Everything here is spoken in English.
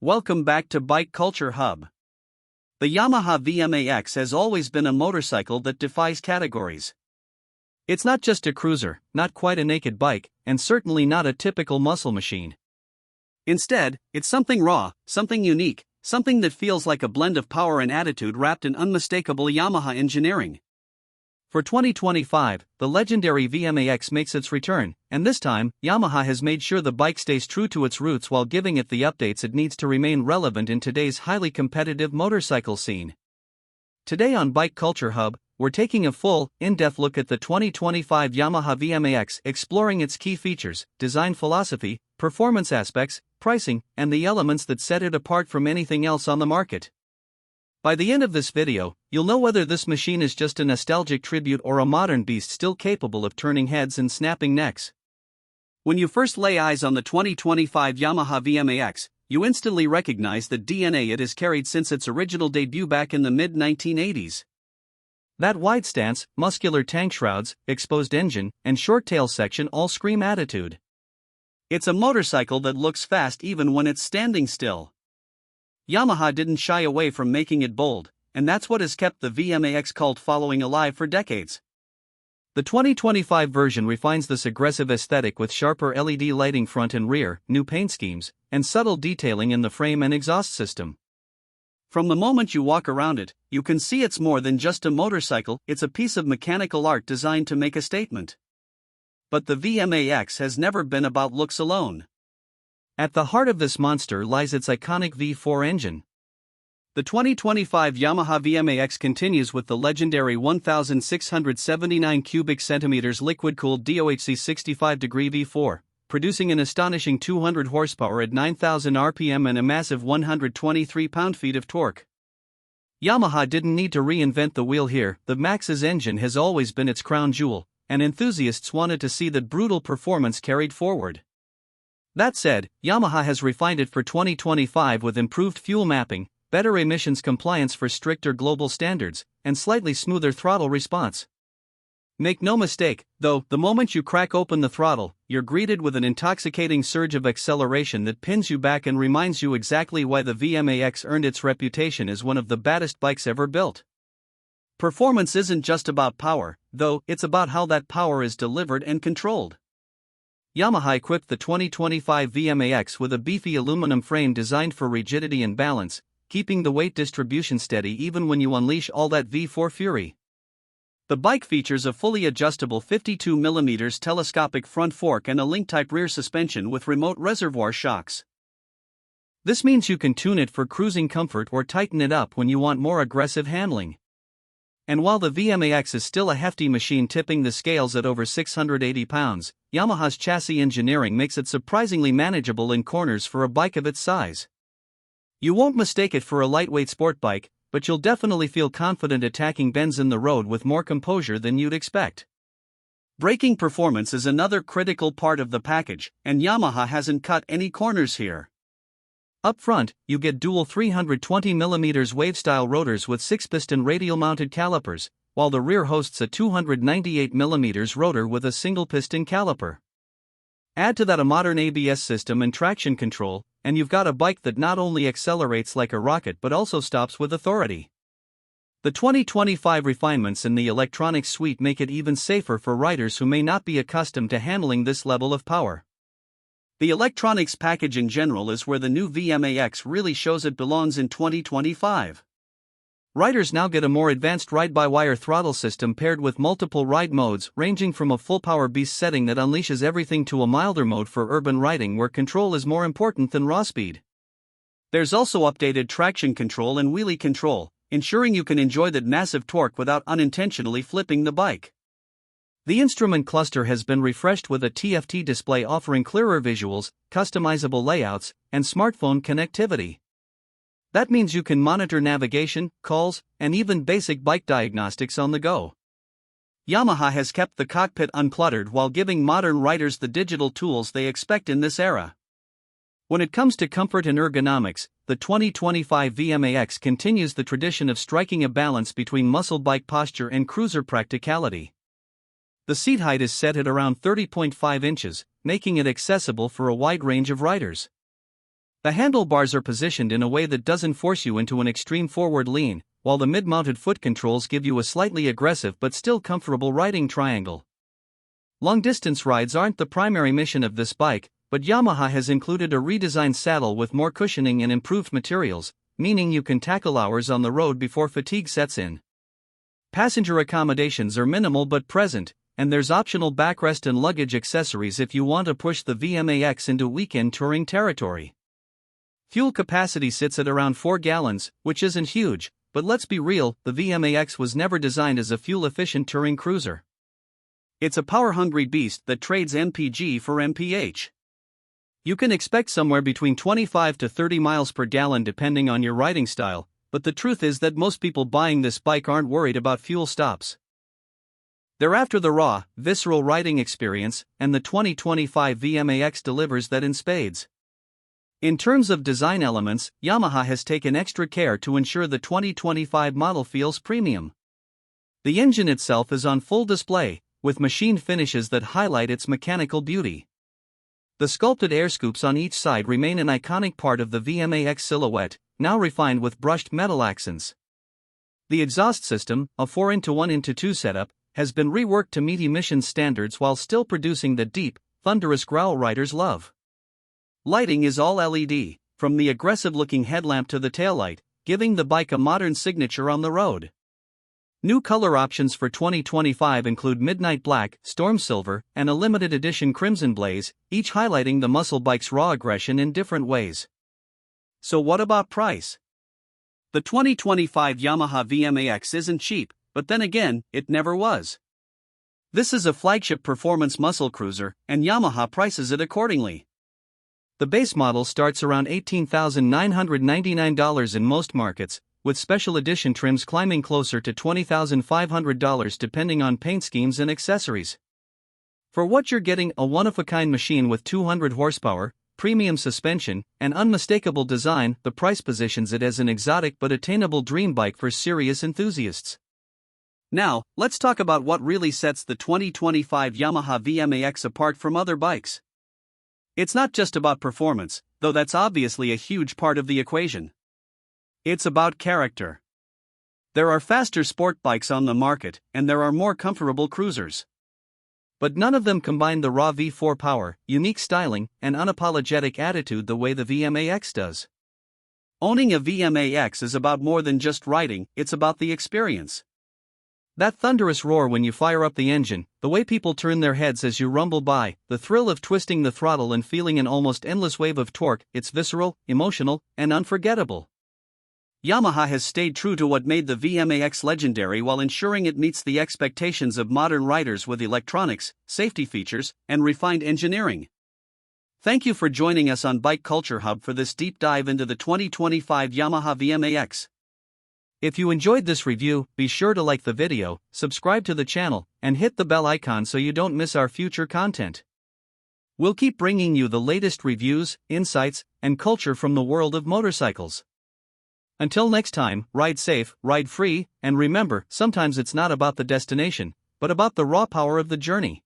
Welcome back to Bike Culture Hub. The Yamaha VMAX has always been a motorcycle that defies categories. It's not just a cruiser, not quite a naked bike, and certainly not a typical muscle machine. Instead, it's something raw, something unique, something that feels like a blend of power and attitude wrapped in unmistakable Yamaha engineering. For 2025, the legendary VMAX makes its return, and this time, Yamaha has made sure the bike stays true to its roots while giving it the updates it needs to remain relevant in today's highly competitive motorcycle scene. Today on Bike Culture Hub, we're taking a full, in-depth look at the 2025 Yamaha VMAX, exploring its key features, design philosophy, performance aspects, pricing, and the elements that set it apart from anything else on the market. By the end of this video, you'll know whether this machine is just a nostalgic tribute or a modern beast still capable of turning heads and snapping necks. When you first lay eyes on the 2025 Yamaha VMAX, you instantly recognize the DNA it has carried since its original debut back in the mid-1980s. That wide stance, muscular tank shrouds, exposed engine, and short tail section all scream attitude. It's a motorcycle that looks fast even when it's standing still. Yamaha didn't shy away from making it bold, and that's what has kept the VMAX cult following alive for decades. The 2025 version refines this aggressive aesthetic with sharper LED lighting front and rear, new paint schemes, and subtle detailing in the frame and exhaust system. From the moment you walk around it, you can see it's more than just a motorcycle, it's a piece of mechanical art designed to make a statement. But the VMAX has never been about looks alone. At the heart of this monster lies its iconic V4 engine. The 2025 Yamaha VMAX continues with the legendary 1,679 cubic centimeters liquid-cooled DOHC 65-degree V4, producing an astonishing 200 horsepower at 9,000 RPM and a massive 123 pound-feet of torque. Yamaha didn't need to reinvent the wheel here, the Max's engine has always been its crown jewel, and enthusiasts wanted to see that brutal performance carried forward. That said, Yamaha has refined it for 2025 with improved fuel mapping, better emissions compliance for stricter global standards, and slightly smoother throttle response. Make no mistake, though, the moment you crack open the throttle, you're greeted with an intoxicating surge of acceleration that pins you back and reminds you exactly why the VMAX earned its reputation as one of the baddest bikes ever built. Performance isn't just about power, though, it's about how that power is delivered and controlled. Yamaha equipped the 2025 VMAX with a beefy aluminum frame designed for rigidity and balance, keeping the weight distribution steady even when you unleash all that V4 fury. The bike features a fully adjustable 52mm telescopic front fork and a link-type rear suspension with remote reservoir shocks. This means you can tune it for cruising comfort or tighten it up when you want more aggressive handling. And while the VMAX is still a hefty machine tipping the scales at over 680 pounds, Yamaha's chassis engineering makes it surprisingly manageable in corners for a bike of its size. You won't mistake it for a lightweight sport bike, but you'll definitely feel confident attacking bends in the road with more composure than you'd expect. Braking performance is another critical part of the package, and Yamaha hasn't cut any corners here. Up front, you get dual 320mm wave-style rotors with 6-piston radial-mounted calipers, while the rear hosts a 298mm rotor with a single-piston caliper. Add to that a modern ABS system and traction control, and you've got a bike that not only accelerates like a rocket but also stops with authority. The 2025 refinements in the electronics suite make it even safer for riders who may not be accustomed to handling this level of power. The electronics package in general is where the new VMAX really shows it belongs in 2025. Riders now get a more advanced ride-by-wire throttle system paired with multiple ride modes ranging from a full-power beast setting that unleashes everything to a milder mode for urban riding where control is more important than raw speed. There's also updated traction control and wheelie control, ensuring you can enjoy that massive torque without unintentionally flipping the bike. The instrument cluster has been refreshed with a TFT display offering clearer visuals, customizable layouts, and smartphone connectivity. That means you can monitor navigation, calls, and even basic bike diagnostics on the go. Yamaha has kept the cockpit uncluttered while giving modern riders the digital tools they expect in this era. When it comes to comfort and ergonomics, the 2025 VMAX continues the tradition of striking a balance between muscle bike posture and cruiser practicality. The seat height is set at around 30.5 inches, making it accessible for a wide range of riders. The handlebars are positioned in a way that doesn't force you into an extreme forward lean, while the mid-mounted foot controls give you a slightly aggressive but still comfortable riding triangle. Long-distance rides aren't the primary mission of this bike, but Yamaha has included a redesigned saddle with more cushioning and improved materials, meaning you can tackle hours on the road before fatigue sets in. Passenger accommodations are minimal but present, and there's optional backrest and luggage accessories if you want to push the VMAX into weekend touring territory. Fuel capacity sits at around 4 gallons, which isn't huge, but let's be real, the VMAX was never designed as a fuel-efficient touring cruiser. It's a power-hungry beast that trades MPG for MPH. You can expect somewhere between 25 to 30 miles per gallon depending on your riding style, but the truth is that most people buying this bike aren't worried about fuel stops. They're after the raw, visceral riding experience, and the 2025 VMAX delivers that in spades. In terms of design elements, Yamaha has taken extra care to ensure the 2025 model feels premium. The engine itself is on full display, with machined finishes that highlight its mechanical beauty. The sculpted air scoops on each side remain an iconic part of the VMAX silhouette, now refined with brushed metal accents. The exhaust system, a 4x1x2 setup, has been reworked to meet emissions standards while still producing the deep, thunderous growl riders love. Lighting is all LED, from the aggressive-looking headlamp to the taillight, giving the bike a modern signature on the road. New color options for 2025 include Midnight Black, Storm Silver, and a limited edition Crimson Blaze, each highlighting the muscle bike's raw aggression in different ways. So what about price? The 2025 Yamaha VMAX isn't cheap, but then again, it never was. This is a flagship performance muscle cruiser, and Yamaha prices it accordingly. The base model starts around $18,999 in most markets, with special edition trims climbing closer to $20,500 depending on paint schemes and accessories. For what you're getting, a one-of-a-kind machine with 200 horsepower, premium suspension, and unmistakable design, the price positions it as an exotic but attainable dream bike for serious enthusiasts. Now, let's talk about what really sets the 2025 Yamaha VMAX apart from other bikes. It's not just about performance, though that's obviously a huge part of the equation. It's about character. There are faster sport bikes on the market, and there are more comfortable cruisers. But none of them combine the raw V4 power, unique styling, and unapologetic attitude the way the VMAX does. Owning a VMAX is about more than just riding, it's about the experience. That thunderous roar when you fire up the engine, the way people turn their heads as you rumble by, the thrill of twisting the throttle and feeling an almost endless wave of torque, it's visceral, emotional, and unforgettable. Yamaha has stayed true to what made the VMAX legendary while ensuring it meets the expectations of modern riders with electronics, safety features, and refined engineering. Thank you for joining us on Bike Culture Hub for this deep dive into the 2025 Yamaha VMAX. If you enjoyed this review, be sure to like the video, subscribe to the channel, and hit the bell icon so you don't miss our future content. We'll keep bringing you the latest reviews, insights, and culture from the world of motorcycles. Until next time, ride safe, ride free, and remember, sometimes it's not about the destination, but about the raw power of the journey.